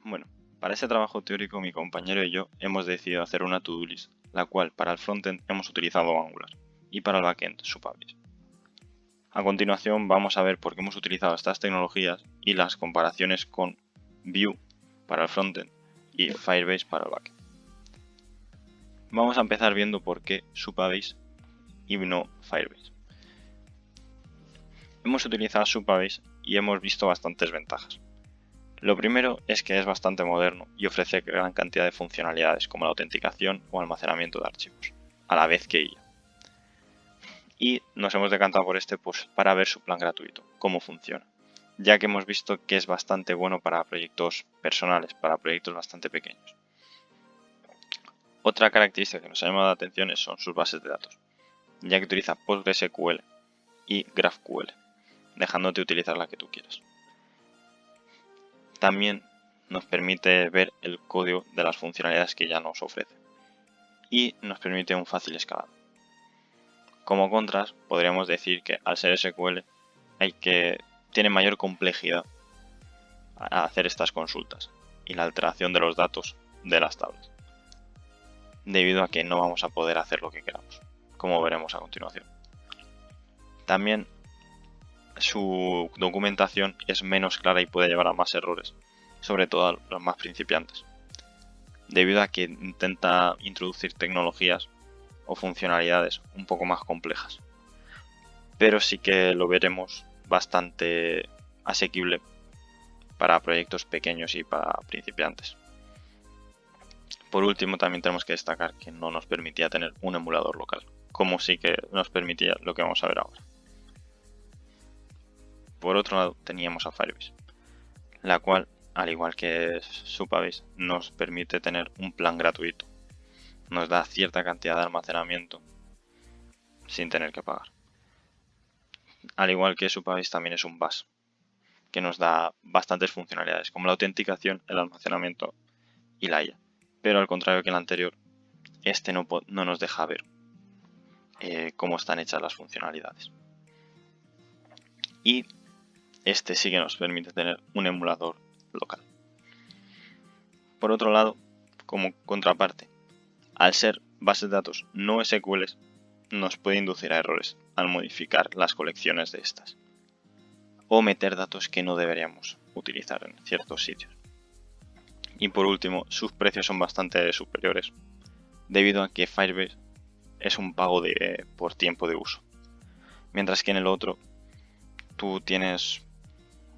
Bueno, para ese trabajo teórico mi compañero y yo hemos decidido hacer una to-do list, la cual para el frontend hemos utilizado Angular y para el backend Supabase. A continuación vamos a ver por qué hemos utilizado estas tecnologías y las comparaciones con Vue para el frontend y Firebase para el backend. Vamos a empezar viendo por qué Supabase y no Firebase. Hemos utilizado Supabase y hemos visto bastantes ventajas. Lo primero es que es bastante moderno y ofrece gran cantidad de funcionalidades como la autenticación o almacenamiento de archivos, a la vez que IA. Y nos hemos decantado por este para ver su plan gratuito, cómo funciona, ya que hemos visto que es bastante bueno para proyectos personales, para proyectos bastante pequeños. Otra característica que nos ha llamado la atención son sus bases de datos, ya que utiliza PostgreSQL y GraphQL, dejándote utilizar la que tú quieras. También nos permite ver el código de las funcionalidades que ya nos ofrece y nos permite un fácil escalado. Como contras, podríamos decir que al ser SQL tiene mayor complejidad a hacer estas consultas y la alteración de los datos de las tablas, debido a que no vamos a poder hacer lo que queramos, como veremos a continuación. También su documentación es menos clara y puede llevar a más errores, sobre todo a los más principiantes, debido a que intenta introducir tecnologías o funcionalidades un poco más complejas. Pero sí que lo veremos bastante asequible para proyectos pequeños y para principiantes. Por último, también tenemos que destacar que no nos permitía tener un emulador local, como sí que nos permitía lo que vamos a ver ahora. Por otro lado, teníamos a Firebase, la cual, al igual que Supabase, nos permite tener un plan gratuito. Nos da cierta cantidad de almacenamiento sin tener que pagar. Al igual que Supabase, también es un BAS, que nos da bastantes funcionalidades, como la autenticación, el almacenamiento y la IA. Pero al contrario que el anterior, este no nos deja ver cómo están hechas las funcionalidades. Y este sí que nos permite tener un emulador local. Por otro lado, como contraparte, al ser bases de datos no SQL, nos puede inducir a errores al modificar las colecciones de estas o meter datos que no deberíamos utilizar en ciertos sitios. Y por último, sus precios son bastante superiores, debido a que Firebase es un pago por tiempo de uso, mientras que en el otro tú tienes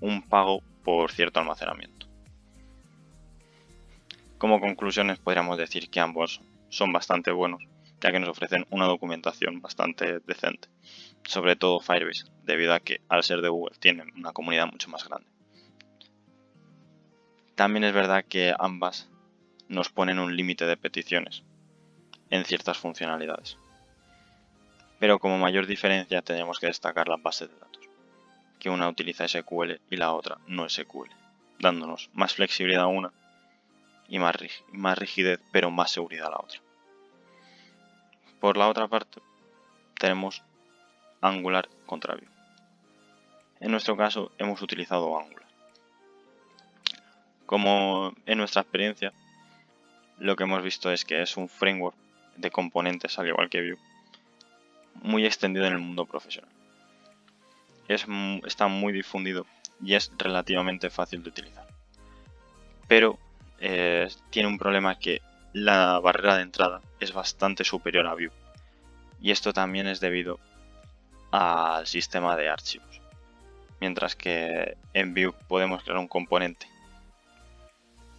un pago por cierto almacenamiento. Como conclusiones podríamos decir que ambos son bastante buenos, ya que nos ofrecen una documentación bastante decente, sobre todo Firebase, debido a que al ser de Google tienen una comunidad mucho más grande. También es verdad que ambas nos ponen un límite de peticiones en ciertas funcionalidades, pero como mayor diferencia tenemos que destacar las bases de datos, que una utiliza SQL y la otra no SQL, dándonos más flexibilidad una y más rigidez, pero más seguridad la otra. Por la otra parte, tenemos Angular contra Vue. En nuestro caso hemos utilizado Angular. Como en nuestra experiencia, lo que hemos visto es que es un framework de componentes, al igual que Vue, muy extendido en el mundo profesional. Está muy difundido y es relativamente fácil de utilizar. Pero tiene un problema, que la barrera de entrada es bastante superior a Vue. Y esto también es debido al sistema de archivos. Mientras que en Vue podemos crear un componente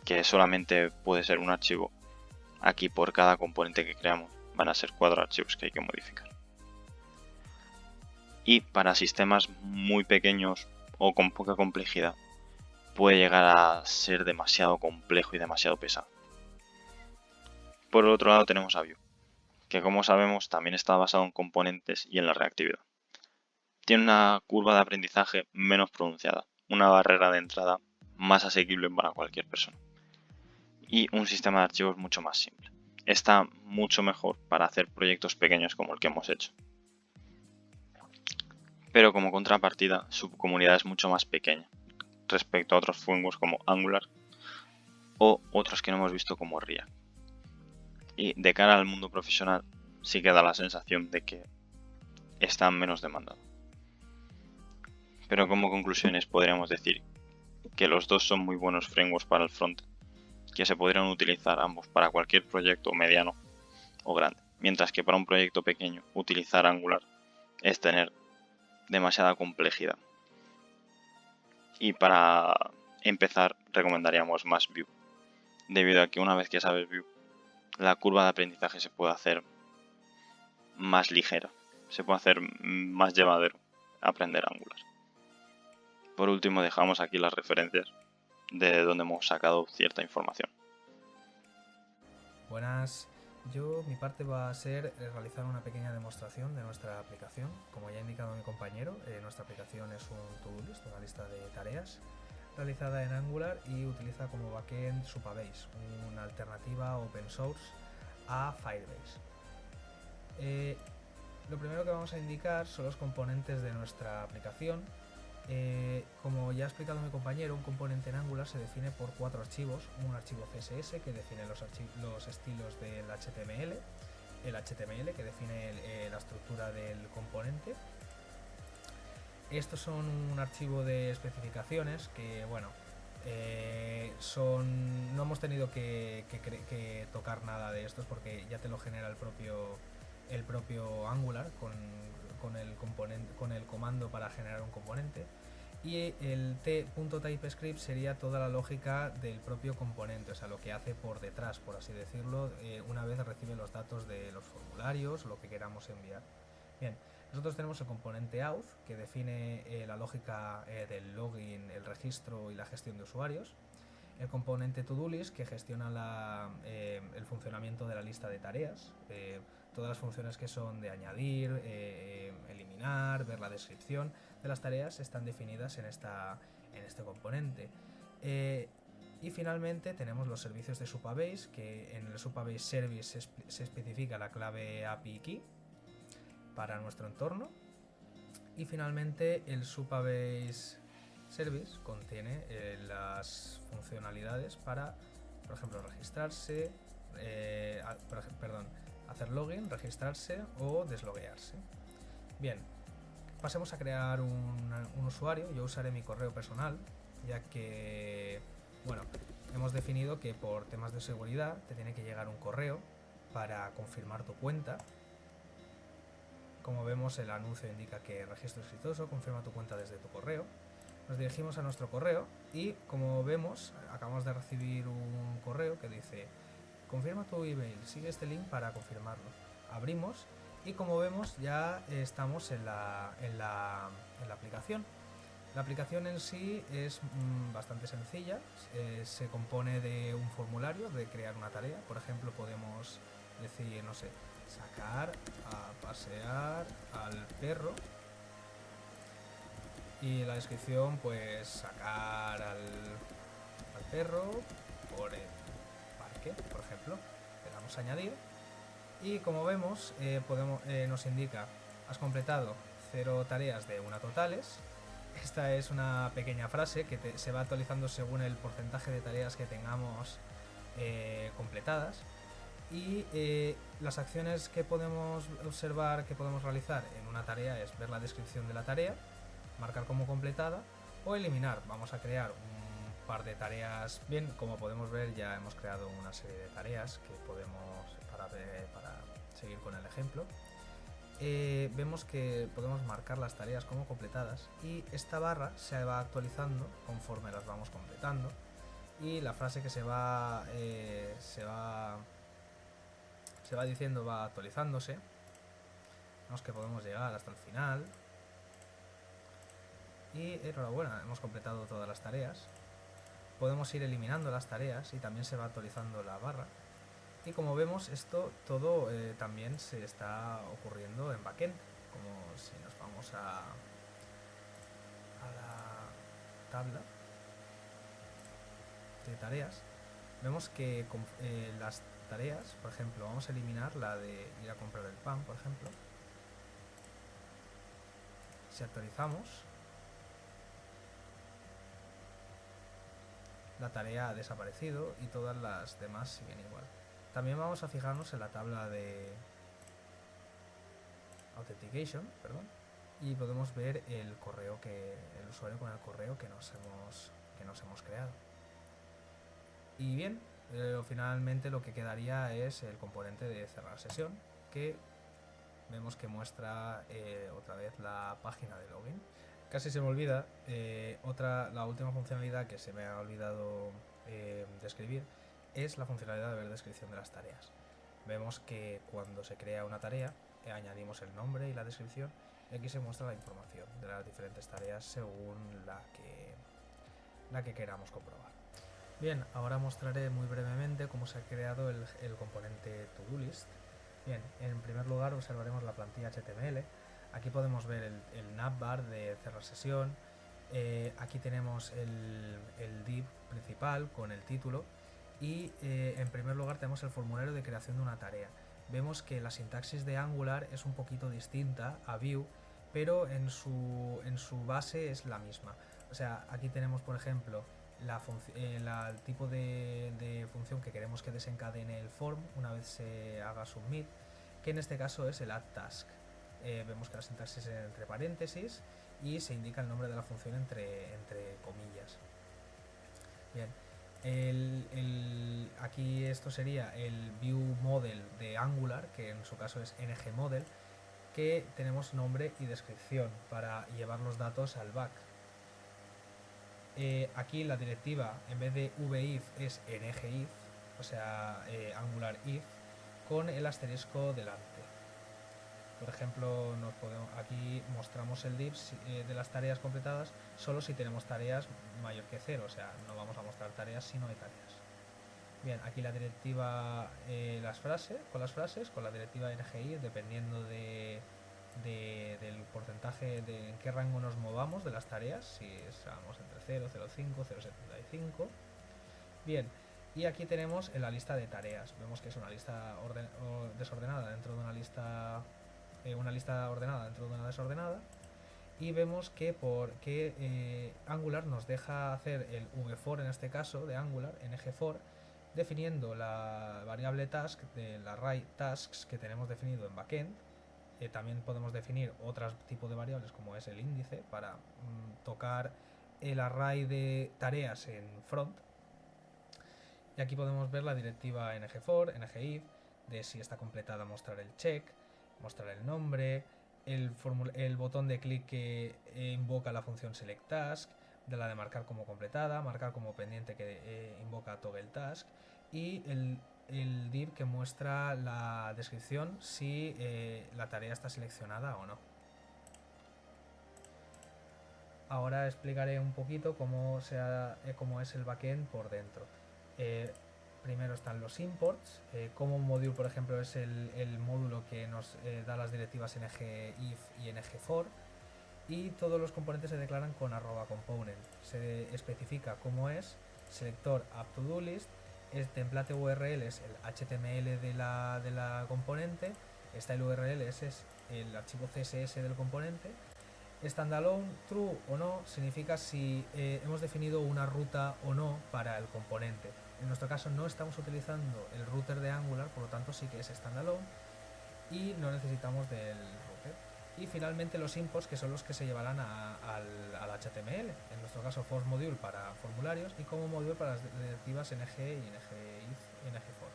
que solamente puede ser un archivo, aquí por cada componente que creamos van a ser 4 archivos que hay que modificar. Y para sistemas muy pequeños o con poca complejidad puede llegar a ser demasiado complejo y demasiado pesado. Por otro lado tenemos a Vue, que como sabemos también está basado en componentes y en la reactividad. Tiene una curva de aprendizaje menos pronunciada, una barrera de entrada más asequible para cualquier persona y un sistema de archivos mucho más simple. Está mucho mejor para hacer proyectos pequeños como el que hemos hecho. Pero como contrapartida, su comunidad es mucho más pequeña respecto a otros frameworks como Angular o otras que no hemos visto como React. Y de cara al mundo profesional sí que da la sensación de que están menos demandados. Pero como conclusiones podríamos decir que los dos son muy buenos frameworks para el front, que se podrían utilizar ambos para cualquier proyecto mediano o grande, mientras que para un proyecto pequeño utilizar Angular es tener demasiada complejidad. Y para empezar recomendaríamos más Vue, debido a que una vez que sabes Vue, la curva de aprendizaje se puede hacer más ligera, se puede hacer más llevadero aprender Angular. Por último, dejamos aquí las referencias de donde hemos sacado cierta información. Buenas. Mi parte va a ser realizar una pequeña demostración de nuestra aplicación. Como ya ha indicado mi compañero, nuestra aplicación es un to-do list, una lista de tareas realizada en Angular y utiliza como backend Supabase, una alternativa open source a Firebase. Lo primero que vamos a indicar son los componentes de nuestra aplicación. Como ya ha explicado mi compañero, un componente en Angular se define por 4 archivos. Un archivo CSS que define los estilos del HTML, el HTML que define la estructura del componente. Estos son un archivo de especificaciones que, bueno, no hemos tenido que tocar nada de estos porque ya te lo genera el propio Angular con el comando para generar un componente. Y el t.typescript sería toda la lógica del propio componente, o sea, lo que hace por detrás, por así decirlo, una vez recibe los datos de los formularios o lo que queramos enviar. Bien, nosotros tenemos el componente auth, que define la lógica del login, el registro y la gestión de usuarios. El componente to-do-list, que gestiona el funcionamiento de la lista de tareas. Todas las funciones que son de añadir, eliminar, ver la descripción de las tareas están definidas en este componente. Y finalmente tenemos los servicios de Supabase, que en el Supabase Service se especifica la clave API key para nuestro entorno. Y finalmente el Supabase Service contiene las funcionalidades para, por ejemplo, registrarse, hacer login, registrarse o desloguearse. Bien, pasemos a crear un usuario. Yo usaré mi correo personal, ya que, bueno, hemos definido que por temas de seguridad te tiene que llegar un correo para confirmar tu cuenta. Como vemos, el anuncio indica que registro exitoso, confirma tu cuenta desde tu correo. Nos dirigimos a nuestro correo y, como vemos, acabamos de recibir un correo que dice: confirma tu email, sigue este link para confirmarlo. Abrimos y, como vemos, ya estamos en la aplicación. La aplicación en sí es bastante sencilla. Se compone de un formulario de crear una tarea. Por ejemplo, podemos decir, no sé, sacar a pasear al perro. Y la descripción, pues sacar al perro por el parque, por ejemplo. Le damos a añadir. Y como vemos, nos indica: has completado 0 tareas de 1 totales. Esta es una pequeña frase que se va actualizando según el porcentaje de tareas que tengamos completadas. Y las acciones que podemos observar, que podemos realizar en una tarea, es ver la descripción de la tarea, marcar como completada o eliminar. Vamos a crear un par de tareas. Bien, como podemos ver, ya hemos creado una serie de tareas que podemos, para seguir con el ejemplo. Vemos que podemos marcar las tareas como completadas y esta barra se va actualizando conforme las vamos completando, y la frase que se va diciendo va actualizándose. Vemos que podemos llegar hasta el final y enhorabuena, hemos completado todas las tareas. Podemos ir eliminando las tareas y también se va actualizando la barra. Y como vemos, esto todo también se está ocurriendo en backend. Como si nos vamos a la tabla de tareas, vemos que las tareas, por ejemplo, vamos a eliminar la de ir a comprar el pan, por ejemplo. Si actualizamos, la tarea ha desaparecido y todas las demás siguen igual. También vamos a fijarnos en la tabla de authentication, perdón, y podemos ver el usuario con el correo que nos hemos creado. Y bien, finalmente lo que quedaría es el componente de cerrar sesión, que vemos que muestra otra vez la página de login. Casi se me olvida, la última funcionalidad que se me ha olvidado describir es la funcionalidad de ver descripción de las tareas. Vemos que cuando se crea una tarea, añadimos el nombre y la descripción, y aquí se muestra la información de las diferentes tareas según la que queramos comprobar. Bien, ahora mostraré muy brevemente cómo se ha creado el componente ToDoList. Bien, en primer lugar observaremos la plantilla HTML. Aquí podemos ver el navbar de cerrar sesión. Aquí tenemos el div principal con el título. Y en primer lugar tenemos el formulario de creación de una tarea. Vemos que la sintaxis de Angular es un poquito distinta a Vue, pero en su base es la misma. O sea, aquí tenemos, por ejemplo, el tipo de función que queremos que desencadene el form una vez se haga submit, que en este caso es el add task. Vemos que la sintaxis es entre paréntesis y se indica el nombre de la función entre comillas. Bien, aquí esto sería el view model de Angular, que en su caso es ngModel, que tenemos nombre y descripción para llevar los datos al back. Aquí la directiva en vez de vif es ngif, o sea, Angular if, con el asterisco delante. Por ejemplo, aquí mostramos el div de las tareas completadas solo si tenemos tareas mayor que 0, o sea, no vamos a mostrar tareas si no hay tareas. Bien, aquí la directiva, con la directiva ngif, dependiendo del porcentaje de en qué rango nos movamos de las tareas, si estamos entre 0, 0,5, 0,75. Bien, y aquí tenemos en la lista de tareas. Vemos que es una lista desordenada dentro de una lista ordenada dentro de una desordenada, y vemos que Angular nos deja hacer el vfor, en este caso de Angular, ngFor, definiendo la variable task del array tasks que tenemos definido en backend. También podemos definir otros tipos de variables como es el índice para tocar el array de tareas en front. Y aquí podemos ver la directiva ngFor, ngif, de si está completada mostrar el check, mostrar el nombre, el botón de clic que invoca la función selectTask, de la de marcar como completada, marcar como pendiente que invoca toggleTask, y el div que muestra la descripción si la tarea está seleccionada o no. Ahora explicaré un poquito cómo es el backend por dentro. Primero están los imports, como module, por ejemplo, es el módulo que nos da las directivas ngif y ngfor, y todos los componentes se declaran con @component. Se especifica cómo es, selector app-to-do-list, el template URL es el HTML de la componente, está el URL, ese es el archivo CSS del componente. Standalone, true o no, significa si hemos definido una ruta o no para el componente. En nuestro caso no estamos utilizando el router de Angular, por lo tanto sí que es standalone y no necesitamos del router. Y finalmente los imports, que son los que se llevarán al HTML, en nuestro caso force module para formularios y como module para las directivas ng y ngfor.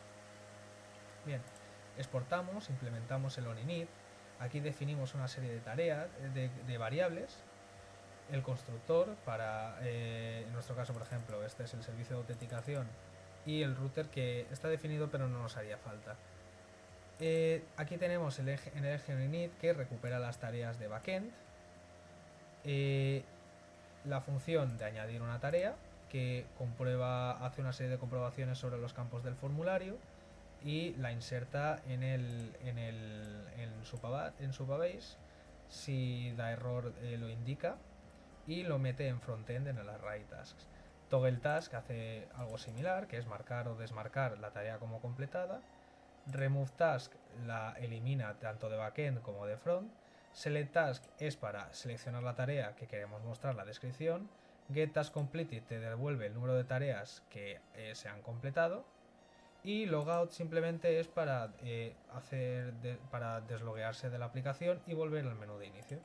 Bien, exportamos, implementamos el onInit. Aquí definimos una serie de tareas, de variables, el constructor para, en nuestro caso por ejemplo, este es el servicio de autenticación, y el router que está definido pero no nos haría falta. Aquí tenemos el onInit que recupera las tareas de backend, la función de añadir una tarea que hace una serie de comprobaciones sobre los campos del formulario y la inserta en Supabase, si da error lo indica, y lo mete en frontend en el array tasks. ToggleTask hace algo similar, que es marcar o desmarcar la tarea como completada. RemoveTask la elimina tanto de backend como de front. SelectTask es para seleccionar la tarea que queremos mostrar la descripción. Get task completed te devuelve el número de tareas que se han completado. Y logout simplemente es para, para desloguearse de la aplicación y volver al menú de inicio.